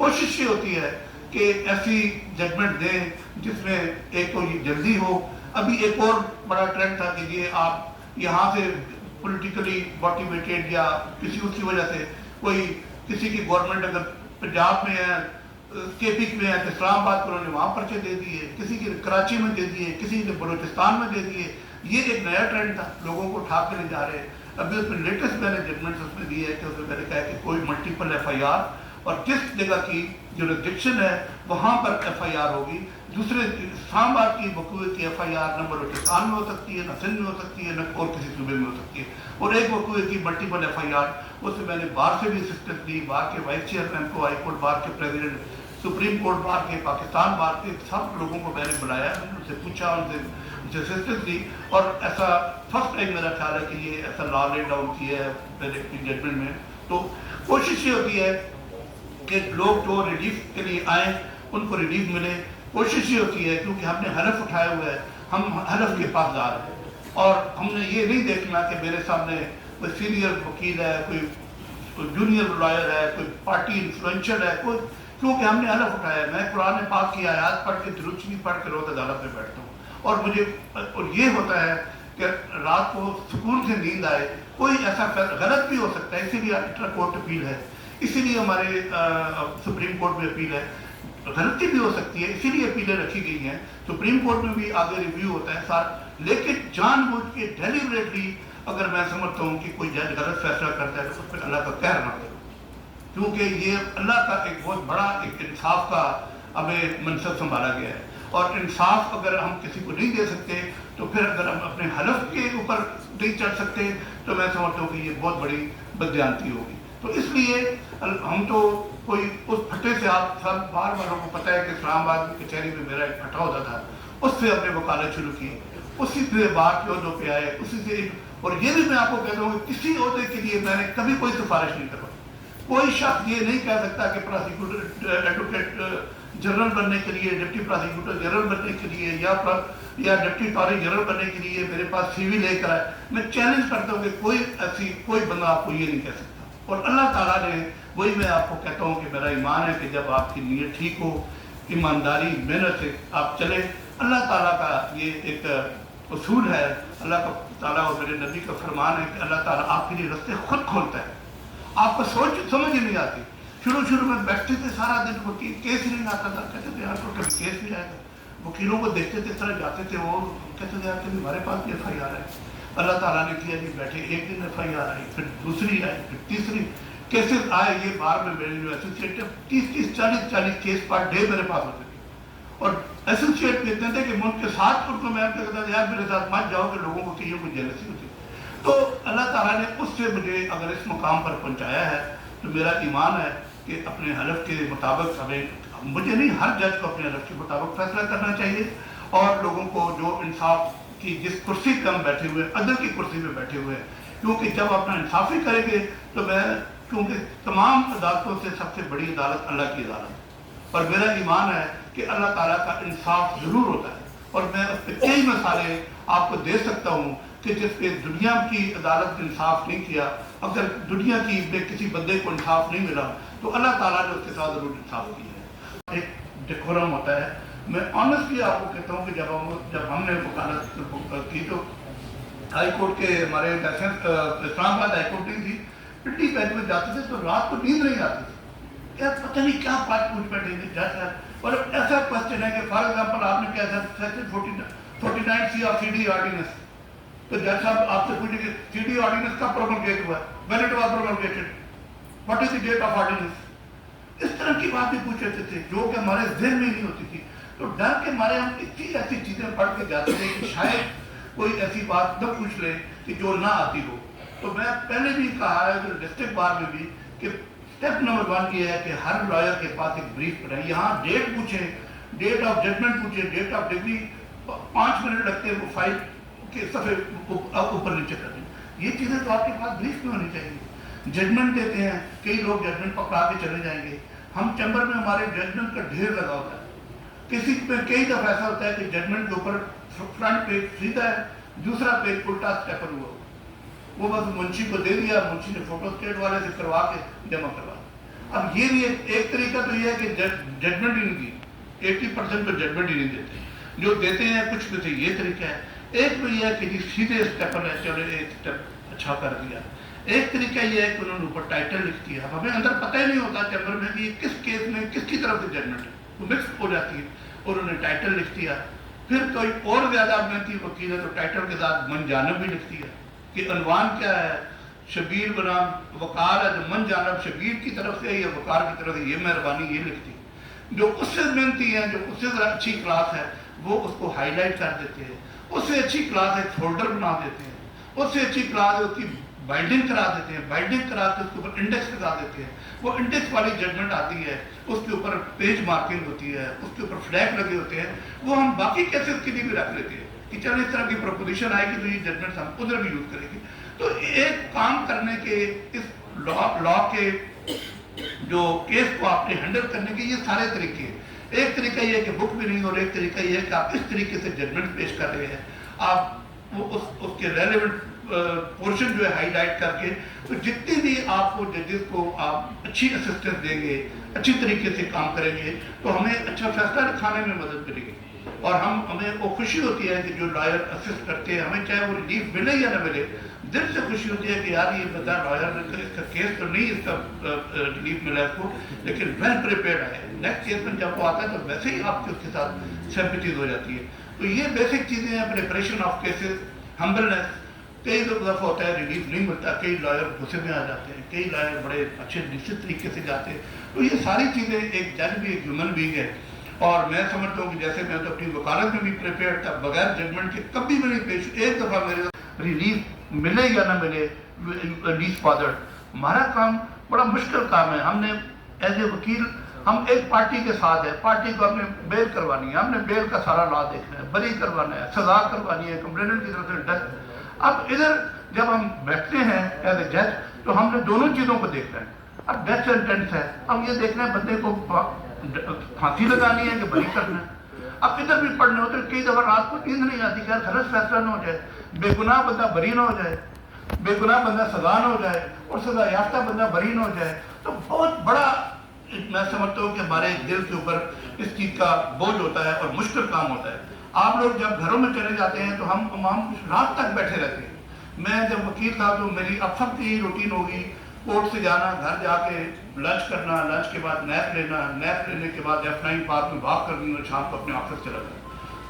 कोशिश ये होती है कि ऐसी जजमेंट दें जिसमें एक तो ये जल्दी हो। अभी एक और बड़ा ट्रेंड था कि ये आप यहाँ से पॉलिटिकली मोटिवेटेड या किसी उसकी वजह से कोई किसी की गवर्नमेंट अगर पंजाब में है, केपी में है, तो इस्लामाबाद को उन्होंने वहाँ पर्चे दे दिए, किसी की कराची में दे दिए, किसी ने बलूचिस्तान में दे दिए। ये एक नया ट्रेंड था, लोगों को उठा के ले जा रहे हैं। अभी उसमें लेटेस्ट मैंने जजमेंट उसमें दी है कि उसमें मैंने कहा कि कोई मल्टीपल FIR और जिस जगह की जुरिसडिक्शन है वहाँ पर FIR होगी। दूसरे इस्लामाबाद की वकूए की FIR न बलूचिस्तान में हो सकती है, न सिंध में हो सकती है, न और किसी सूबे में हो सकती है। और एक वकूए की मल्टीपल FIR, उसमें मैंने बार से भी असिस्टेंस दी, बार के वाइस चेयरमैन को, हाई कोर्ट बार के प्रेसिडेंट, सुप्रीम कोर्ट बार के, पाकिस्तान बार के सब लोगों को मैंने बुलाया, उनसे पूछा, उनसे असिस्टेंस दी। और ऐसा फर्स्ट टाइम मेरा ख्याल है कि ये ऐसा लॉ ले डाउन किया है मेरे जजमेंट में। तो कोशिश ये होती है कि लोग जो रिलीफ के लिए आए उनको रिलीफ मिले। कोशिश ये होती है क्योंकि हमने हलफ उठाया हुआ है, हम हलफ के पास जा रहे हैं और हमने ये नहीं देखना कि मेरे सामने कोई सीनियर वकील है, कोई जूनियर लॉयर है, कोई पार्टी इन्फ्लुएंशियल है, कोई, क्योंकि हमने हलफ उठाया है। मैं कुरान पाक की आयत पढ़ के दुरूद शरीफ पढ़ के रोज़ अदालत में बैठता हूँ और मुझे और ये होता है कि रात को सुकून से नींद आए। कोई ऐसा गलत भी हो सकता है, इसीलिए इंटर कोर्ट अपील है, इसीलिए हमारे सुप्रीम कोर्ट में अपील है। गलती भी हो सकती है, इसीलिए अपीलें रखी गई हैं। सुप्रीम कोर्ट में भी आगे रिव्यू होता है सारा, लेकिन जानबूझ के डेलिबरेटली अगर मैं समझता हूँ कि कोई जज गलत फैसला करता है तो उस पर अल्लाह का कहर ना करो, क्योंकि ये अल्लाह का एक बहुत बड़ा एक इंसाफ का हमें मनसब संभाला गया है। और इंसाफ अगर हम किसी को नहीं दे सकते तो फिर अगर हम अपने हलफ के ऊपर नहीं चढ़ सकते तो मैं समझता हूँ कि ये बहुत बड़ी बदयांती होगी। तो इसलिए हम तो कोई उस फटे से, आप सब बार बार को पता है कि इस्लामाबाद की कचहरी में मेरा एक फटा होता था, उससे हमने वकालत शुरू की, उसी से बाहर के ओहदों पे आए, उसी से। और ये भी मैं आपको कहता हूँ कि किसी ओहदे के लिए मैंने कभी कोई सिफारिश नहीं करवाई। कोई शख्स ये नहीं कह सकता कि प्रोसिक्यूटर एडवोकेट जनरल बनने के लिए, डिप्टी प्रोसिक्यूटर जनरल बनने के लिए या डिप्टी अटॉर्नी जनरल बनने के लिए मेरे पास CV लेकर आए। मैं चैलेंज करता हूँ कि कोई बंदा आपको ये नहीं कह सकता। और अल्लाह ताला ने, वही मैं आपको कहता हूँ कि मेरा ईमान है कि जब आपकी नीयत ठीक हो, ईमानदारी मेहनत से आप चले, अल्लाह ताला का ये एक उसूल है, अल्लाह ताला और मेरे नबी का फरमान है कि अल्लाह ताला आपके लिए रास्ते खुद खोलता है। आपको सोच समझ ही नहीं आती। शुरू में बैठते थे सारा दिन, वकील केस ही नहीं आता था, कहते थे यार तो कभी केस भी आएगा। वकीलों को देखते थे, इस तरह जाते थे और कहते थे यार कि हमारे पास भी FIR है। अल्लाह ताला ने किया नहीं, बैठे एक दिन FIR आई, फिर दूसरी आई, फिर तीसरी केसेस आए। ये बार में मेरे जो एसोसिएट 30-40 केस पर डे मेरे पास होते थे और एसोसिएट कहते थे कि मैं उनके साथ उनको मैं कहता था यार मेरे साथ मत जाओ कि लोगों को कहीं कोई जेलसी होती। तो अल्लाह ताला ने उससे मुझे अगर इस मुकाम पर पहुँचाया है तो मेरा ईमान है कि अपने हलफ के मुताबिक हमें, मुझे नहीं, हर जज को अपने हलफ के मुताबिक फैसला करना चाहिए। और लोगों को जो इंसाफ की जिस कुर्सी पर हम बैठे हुए, अदल की कुर्सी पे बैठे हुए हैं, क्योंकि जब अपना इंसाफ ही करेंगे तो मैं, क्योंकि तमाम अदालतों से सबसे बड़ी अदालत अल्लाह की अदालत है और मेरा ईमान है कि अल्लाह ताला का इंसाफ ज़रूर होता है। और मैं उस पर कई मिसालें आपको दे सकता हूँ कि जिसपे दुनिया की अदालत ने इंसाफ नहीं किया। अगर दुनिया की में किसी बंदे को इंसाफ नहीं मिला तो अल्लाह ताला ने उसके साथ ज़रूर इंसाफ किया है। एक डेकोरम होता है। मैं ऑनेस्टली आपको कहता हूँ कि जब हमने वकालत की तो हाई कोर्ट के हमारे इस्लामाबाद हाई कोर्ट नहीं थी, पिट्टी बेंच में जाते थे तो रात को नींद नहीं आती थी। क्या पता नहीं क्या बात पूछ बैठेंगे जज साहब। और ऐसा क्वेश्चन है कि फॉर एग्जाम्पल आपने क्या section 49C of CD ordinance, तो जज साहब आपसे पूछेंगे CD ऑर्डिनेंस कब प्रोमलगेट हुआ, when it was promulgated, what is the date of ordinance. इस तरह की बातें पूछ रहे थे जो कि हमारे ज़हन में नहीं होती थी। तो डर के मारे हम इतनी ऐसी चीज़ें पढ़ के जाते थे कि शायद कोई ऐसी बात न पूछ ले कि जो ना आती हो। तो मैं पहले भी कहा है कि डिस्ट्रिक्ट बार में भी कि स्टेप नंबर 1 ये है कि हर लॉयर के पास एक ब्रीफ बनाए। यहाँ डेट पूछे, डेट ऑफ जजमेंट पूछे, डेट ऑफ डिग्री, 5 मिनट लगते हैं वो फाइल के सफ़े ऊपर नीचे करने। ये चीज़ें तो आपके पास ब्रीफ में होनी चाहिए। जजमेंट देते हैं, कई लोग जजमेंट पकड़ा के चले जाएंगे। हम चैम्बर में हमारे जजमेंट का ढेर लगा होता है। किसी पे कई दफ़ा ऐसा होता है कि जजमेंट के ऊपर फ्रंट पेज सीधा है, दूसरा पेज उल्टा स्टेपल हुआ, वो बस मुंशी को दे दिया, मुंशी ने फोटो स्टेट वाले से करवा के जमा करवा। اب یہ بھی ایک طریقہ تو یہ ہے کہ ججمنٹ ہی نہیں دی, 80% تو ججمنٹ ہی نہیں دیتے, جو دیتے ہیں کچھ میں سے یہ طریقہ ہے. ایک تو یہ ہے کہ جی سیدھے اسٹیپ ہے, چلو ایک اسٹیپ اچھا کر دیا. ایک طریقہ یہ ہے کہ انہوں نے اوپر ٹائٹل لکھ دیا, اب ہمیں اندر پتہ ہی نہیں ہوتا چیمبر میں کہ یہ کس کیس میں کس کی طرف سے ججمنٹ ہے, وہ مکس ہو جاتی ہے. اور انہوں نے ٹائٹل لکھ دیا. پھر کوئی اور زیادہ محنتی وکیل ہے تو ٹائٹل کے ساتھ من جانب بھی لکھ دیا کہ عنوان کیا ہے, شبیر بنام وقار ہے, جو من جانب شبیر کی طرف سے یا وقار کی طرف سے, یہ مہربانی یہ لکھتی. جو اس سے محنتی ہیں, جو اس سے ذرا اچھی کلاس ہے, وہ اس کو ہائی لائٹ کر دیتے ہیں. اس سے اچھی کلاس ایک فولڈر بنا دیتے ہیں. اس سے اچھی کلاس ہے اس کی بائنڈنگ کرا دیتے ہیں. بائنڈنگ کرا کے اس کے اوپر انڈیکس لگا دیتے ہیں. وہ انڈیکس والی ججمنٹ آتی ہے, اس کے اوپر پیج مارکنگ ہوتی ہے, اس کے اوپر فلیگ لگے ہوتے ہیں. وہ ہم باقی کیسز کے لیے بھی رکھ لیتے ہیں کہ چلو اس طرح کی پروپوزیشن آئے گی تو یہ ججمنٹ ہم ادھر بھی یوز کریں گے. تو ایک کام کرنے کے, اس لا کے جو کیس کو آپ نے ہینڈل کرنے کے یہ سارے طریقے ہیں. ایک طریقہ یہ ہے کہ بک بھی نہیں, اور ایک طریقہ یہ ہے کہ آپ اس طریقے سے ججمنٹ پیش کر رہے ہیں. آپ وہ اس کے ریلیونٹ پورشن جو ہے ہائی لائٹ کر کے, تو جتنی بھی آپ کو ججز کو آپ اچھی اسسٹنس دیں گے, اچھی طریقے سے کام کریں گے, تو ہمیں اچھا فیصلہ دکھانے میں مدد ملے گی. اور ہمیں وہ خوشی ہوتی ہے کہ جو لائر اسسٹ کرتے ہیں, ہمیں چاہے وہ ریلیف ملے یا نہ ملے, دل سے خوشی ہوتی ہے کہ یار یہ بتا لائر نے اس کا کیس تو نہیں اس کا ریلیف ملا اس کو, لیکن ویل پریپیئرڈ ہے. نیکسٹ کیس میں جب وہ آتا ہے تو ویسے ہی آپ کی اس کے ساتھ سمپتھیز ہو جاتی ہے. تو یہ بیسک چیزیں ہیں, پریپریشن آف کیسز, ہمبلنس. کئی دفعہ ہوتا ہے ریلیف نہیں ملتا, کئی لائر غصے میں آ جاتے ہیں, کئی لائر بڑے اچھے نشچت طریقے سے جاتے ہیں. تو یہ ساری چیزیں, ایک جج بھی ایک ہیومن بینگ ہے, اور میں سمجھتا ہوں کہ جیسے میں تو اپنی وکالت میں بھی پریپیئرڈ تھا, بغیر ججمنٹ کے کبھی بھی نہیں پیش. ایک دفعہ میرے ریلیف ملے یا نہ ملے, ریلیز فادر, ہمارا کام بڑا مشکل کام ہے. ہم نے ایز اے وکیل, ہم ایک پارٹی کے ساتھ ہے, پارٹی کو ہم نے بیل کروانی ہے, ہم نے بیل کا سارا لا دیکھنا ہے, بری کروانا ہے, سزا کروانی ہے, کمپلیننٹ کی طرف سے ڈیتھ. اب ادھر جب ہم بیٹھتے ہیں ایز اے جج, تو ہم نے دونوں چیزوں کو دیکھنا ہے. اب ڈیتھ سینٹینس ہے, اب یہ دیکھنا ہے بندے کو پھانسی لگانی ہے کہ بری کرنا ہے. اب ادھر بھی پڑھنے ہوتے, کئی دفعہ رات کو نیند نہیں آتی کہ غلط فیصلہ نہ ہو جائے, بے گناہ بندہ بری نہ ہو جائے, بے گناہ بندہ سزا نہ ہو جائے, اور سزا یافتہ بندہ بری نہ ہو جائے. تو بہت بڑا, میں سمجھتا ہوں کہ ہمارے دل کے اوپر اس چیز کا بوجھ ہوتا ہے اور مشکل کام ہوتا ہے. آپ لوگ جب گھروں میں چلے جاتے ہیں تو ہم رات تک بیٹھے رہتے ہیں. میں جب وکیل تھا تو میری اب سب کی روٹین ہوگی, کورٹ سے جانا, گھر جا کے لنچ کرنا, لنچ کے بعد نیپ لینا, نیپ لینے کے بعد F9 پارک میں واک کرنا, شام کو اپنے آفس چلا جانا.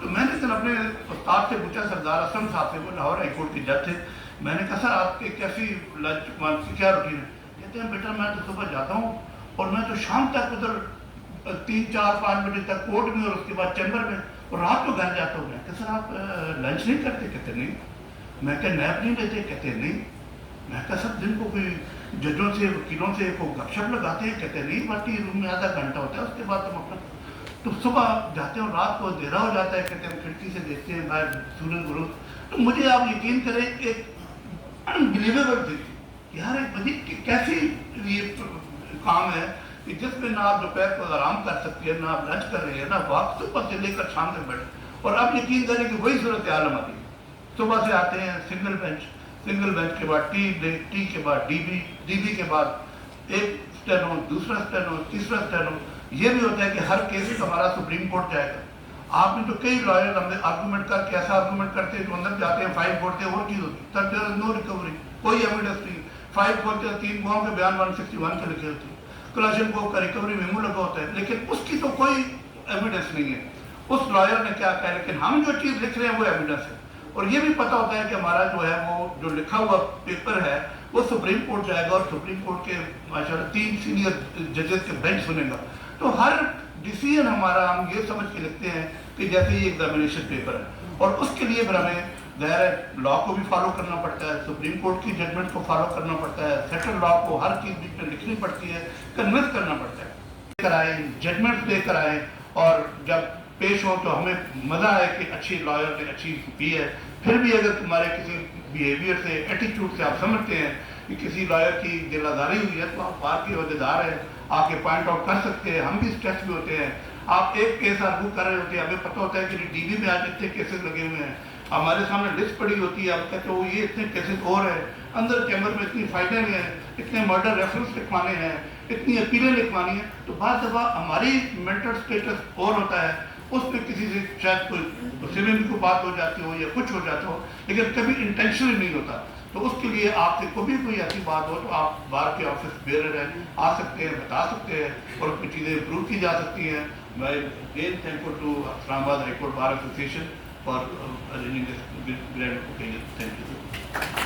تو میں نے سر اپنے استاد سے پوچھا, سردار اسلم صاحب سے, وہ لاہور ہائی کورٹ کے جج تھے, میں نے کہا سر آپ کے کیسی لنچ کی کیا روٹین ہے؟ کہتے ہیں بیٹا میں تو صبح جاتا ہوں اور میں تو شام تک ادھر 3, 4, 5 بجے تک کورٹ میں, اور اس کے بعد چیمبر میں, اور رات کو گھر جاتا ہوں. میں کہ سر آپ لنچ نہیں کرتے؟ کہتے نہیں. میں کہ نیپ نہیں لیتے؟ کہتے نہیں. میں کہا سر دن کو کوئی ججوں سے, وکیلوں سے کوئی گپ شپ لگاتے ہیں؟ کہتے نہیں, پارٹی روم میں آدھا گھنٹہ ہوتا ہے, اس کے بعد ہم اپنا, تو صبح جاتے ہیں اور رات کو اندھیرا ہو جاتا ہے. کہتے ہیں ہم کھڑکی سے دیکھتے ہیں باہر سورج غروب. تو مجھے آپ یقین کریں ایک انبلیویبل تھی, یار ایک بڑی کیسی یہ کام ہے کہ جس میں نہ آپ دوپہر کو آرام کر سکتے ہیں, نہ آپ لنچ کر رہے ہیں, نہ واک صبح سے لے کر شام تک بیٹھے. اور اب یقین کریں کہ وہی صورت حال ہماری, صبح سے آتے ہیں سنگل بینچ, سنگل بینچ کے بعد ٹی بریک, ٹی کے بعد ڈی بی کے بعد ایک اسٹینو, دوسرا اسٹینو, تیسرا اسٹینو. یہ بھی ہوتا ہے کہ ہر کیس ہمارا سپریم کورٹ جائے گا. آپ نے تو کئی لائر ہم نے آرگومنٹ کر کے ایسا آرگومنٹ کرتے ہیں تو اندر جاتے ہیں, فائل کھولتے ہیں, اور چیز ہوتی ہے, تب دیر از نو ریکوری, کوئی ایویڈنس نہیں. فائل کھولتے ہیں, 3 گواہوں کے بیان 161 کے لکھے ہوتے ہیں, کلاشن کو کا ریکوری میمو لگا ہوتا ہے, لیکن اس کی تو کوئی ایویڈنس نہیں ہے. اس لائر نے کیا کہا, لیکن ہم جو چیز لکھ رہے ہیں وہ ایویڈنس ہے. اور یہ بھی پتہ ہوتا ہے کہ ہمارا جو ہے وہ جو لکھا ہوا پیپر ہے وہ سپریم کورٹ جائے گا, اور سپریم کورٹ کے ماشاءاللہ 3 سینئر ججز کے بینچ سنے گا. تو ہر ڈیسیجن ہمارا ہم یہ سمجھ کے لکھتے ہیں کہ جیسے یہ ایگزامینیشن پیپر ہے, اور اس کے لیے پھر ہمیں ظاہر ہے لا کو بھی فالو کرنا پڑتا ہے, سپریم کورٹ کی ججمنٹ کو فالو کرنا پڑتا ہے, سیٹل لا کو ہر چیز بیچ میں لکھنی پڑتی ہے, کنونس کرنا پڑتا ہے. کرائیں ججمنٹ دے کر آئیں, اور جب پیش ہو تو ہمیں مزہ آئے کہ اچھی لائر نے اچھی کی ہے. پھر بھی اگر تمہارے کسی بیہیویئر سے, ایٹیٹیوڈ سے آپ سمجھتے ہیں کہ کسی لائر کی دل آزاری ہوئی ہے, تو آپ بار کے عہدیدار ہیں, آ کے پوائنٹ آؤٹ کر سکتے ہیں. ہم بھی اسٹریس بھی ہوتے ہیں. آپ ایک کیس آرگو کر رہے ہوتے ہیں, ہمیں پتہ ہوتا ہے کہ ڈی بی میں آج اتنے کیسز لگے ہوئے ہیں, ہمارے سامنے لسٹ پڑی ہوتی ہے, آپ کہتے ہو یہ اتنے کیسز اور ہیں, اندر چیمبر میں اتنی فائلیں ہیں, اتنے مرڈر ریفرنس لکھوانے ہیں, इतनी अपीलें लिखवानी है, तो बाद दफ़ा हमारी मेंटल स्टेटस और होता है, उस पर किसी से शायद कोई सिविल को बात हो जाती हो या कुछ हो जाता हो, लेकिन कभी इंटेंशनली नहीं होता। तो उसके लिए आपसे कभी कोई ऐसी बात हो तो आप बार के ऑफिस बेरर हैं, आ सकते हैं, बता सकते हैं और कुछ चीज़ें इम्प्रूव की जा सकती हैं। मैं again thankful to Islamabad high court bar association for arranging this grand occasion. Thank you.